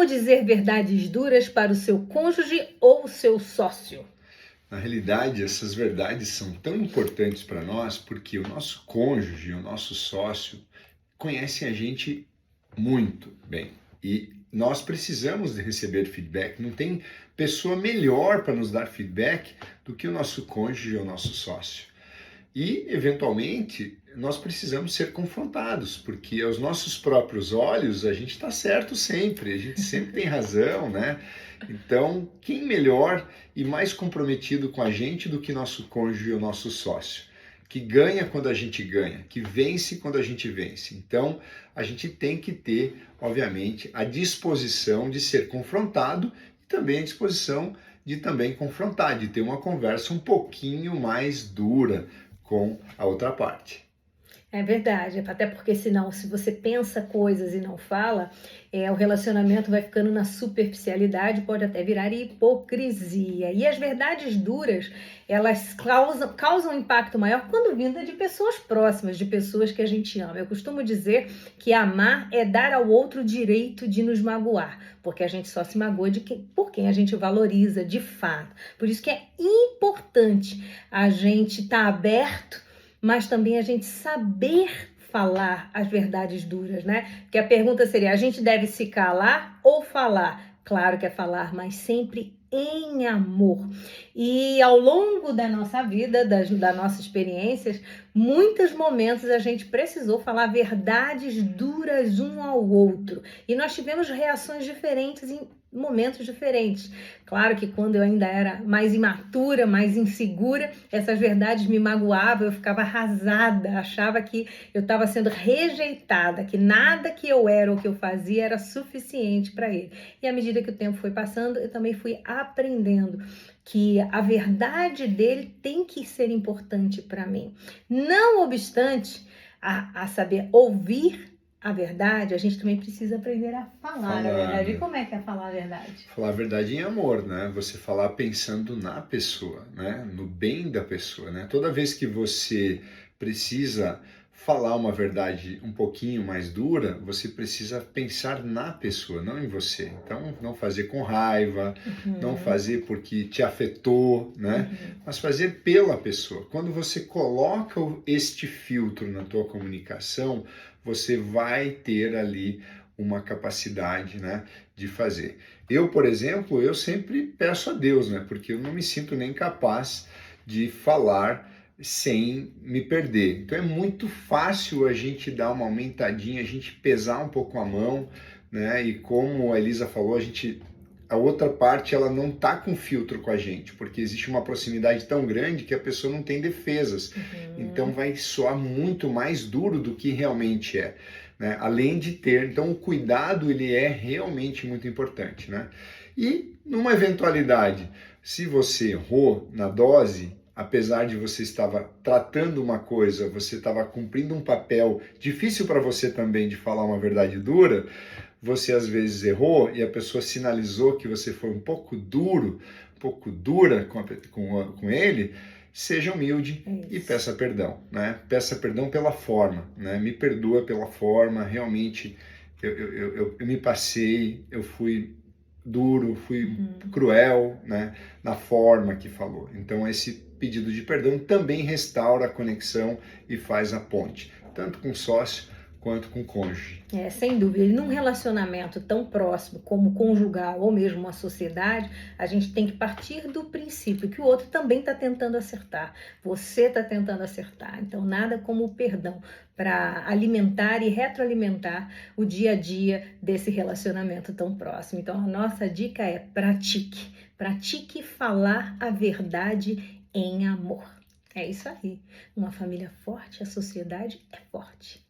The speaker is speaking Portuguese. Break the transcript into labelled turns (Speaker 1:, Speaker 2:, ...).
Speaker 1: dizer verdades duras para o seu cônjuge ou seu sócio?
Speaker 2: Na realidade, essas verdades são tão importantes para nós porque o nosso cônjuge, o nosso sócio, conhecem a gente muito bem. E nós precisamos de receber feedback. Não tem pessoa melhor para nos dar feedback do que o nosso cônjuge ou o nosso sócio. E, eventualmente, nós precisamos ser confrontados, porque aos nossos próprios olhos a gente está certo sempre, a gente sempre tem razão, né? Então, quem melhor e mais comprometido com a gente do que nosso cônjuge ou nosso sócio? Que ganha quando a gente ganha, que vence quando a gente vence. Então, a gente tem que ter, obviamente, a disposição de ser confrontado e também a disposição de também confrontar, de ter uma conversa um pouquinho mais dura com a outra parte.
Speaker 1: É verdade, até porque senão, se você pensa coisas e não fala, o relacionamento vai ficando na superficialidade, pode até virar hipocrisia. E as verdades duras, elas causam um impacto maior quando vinda de pessoas próximas, de pessoas que a gente ama. Eu costumo dizer que amar é dar ao outro o direito de nos magoar, porque a gente só se magoa por quem a gente valoriza de fato. Por isso que é importante a gente estar aberto, mas também a gente saber falar as verdades duras, né? Porque a pergunta seria: a gente deve se calar ou falar? Claro que é falar, mas sempre em amor. E ao longo da nossa vida, das nossas experiências, muitos momentos a gente precisou falar verdades duras um ao outro. E nós tivemos reações diferentes em momentos diferentes. Claro que quando eu ainda era mais imatura, mais insegura, essas verdades me magoavam, eu ficava arrasada, achava que eu estava sendo rejeitada, que nada que eu era ou que eu fazia era suficiente para ele. E à medida que o tempo foi passando, eu também fui aprendendo que a verdade dele tem que ser importante para mim. Não obstante a saber ouvir a verdade, a gente também precisa aprender a falar a verdade. E como é que é falar a verdade?
Speaker 2: Falar a verdade em amor, né? Você falar pensando na pessoa, né? No bem da pessoa, né? Toda vez que você precisa falar uma verdade um pouquinho mais dura, você precisa pensar na pessoa, não em você. Então, não fazer com raiva, não fazer porque te afetou, né? Mas fazer pela pessoa. Quando você coloca este filtro na tua comunicação, você vai ter ali uma capacidade, né, de fazer. Eu, por exemplo, eu sempre peço a Deus, né, porque eu não me sinto nem capaz de falar sem me perder. Então é muito fácil a gente dar uma aumentadinha, a gente pesar um pouco a mão, né, e como a Elisa falou, a outra parte ela não tá com filtro com a gente, porque existe uma proximidade tão grande que a pessoa não tem defesas. Então vai soar muito mais duro do que realmente é, né? Além de ter, então o cuidado ele é realmente muito importante, né? E numa eventualidade, se você errou na dose, apesar de você estava tratando uma coisa, você estava cumprindo um papel difícil para você também de falar uma verdade dura, você às vezes errou e a pessoa sinalizou que você foi um pouco duro, um pouco dura com ele, seja humilde e peça perdão, né? Peça perdão pela forma, né? Me perdoa pela forma, realmente eu me passei, eu fui duro, fui cruel, né? Na forma que falou. Então esse pedido de perdão também restaura a conexão e faz a ponte, tanto com o sócio quanto com o cônjuge.
Speaker 1: Sem dúvida. E num relacionamento tão próximo como conjugal ou mesmo uma sociedade, a gente tem que partir do princípio que o outro também está tentando acertar. Você está tentando acertar. Então, nada como o perdão para alimentar e retroalimentar o dia a dia desse relacionamento tão próximo. Então, a nossa dica é pratique. Pratique falar a verdade em amor. É isso aí. Uma família forte, a sociedade é forte.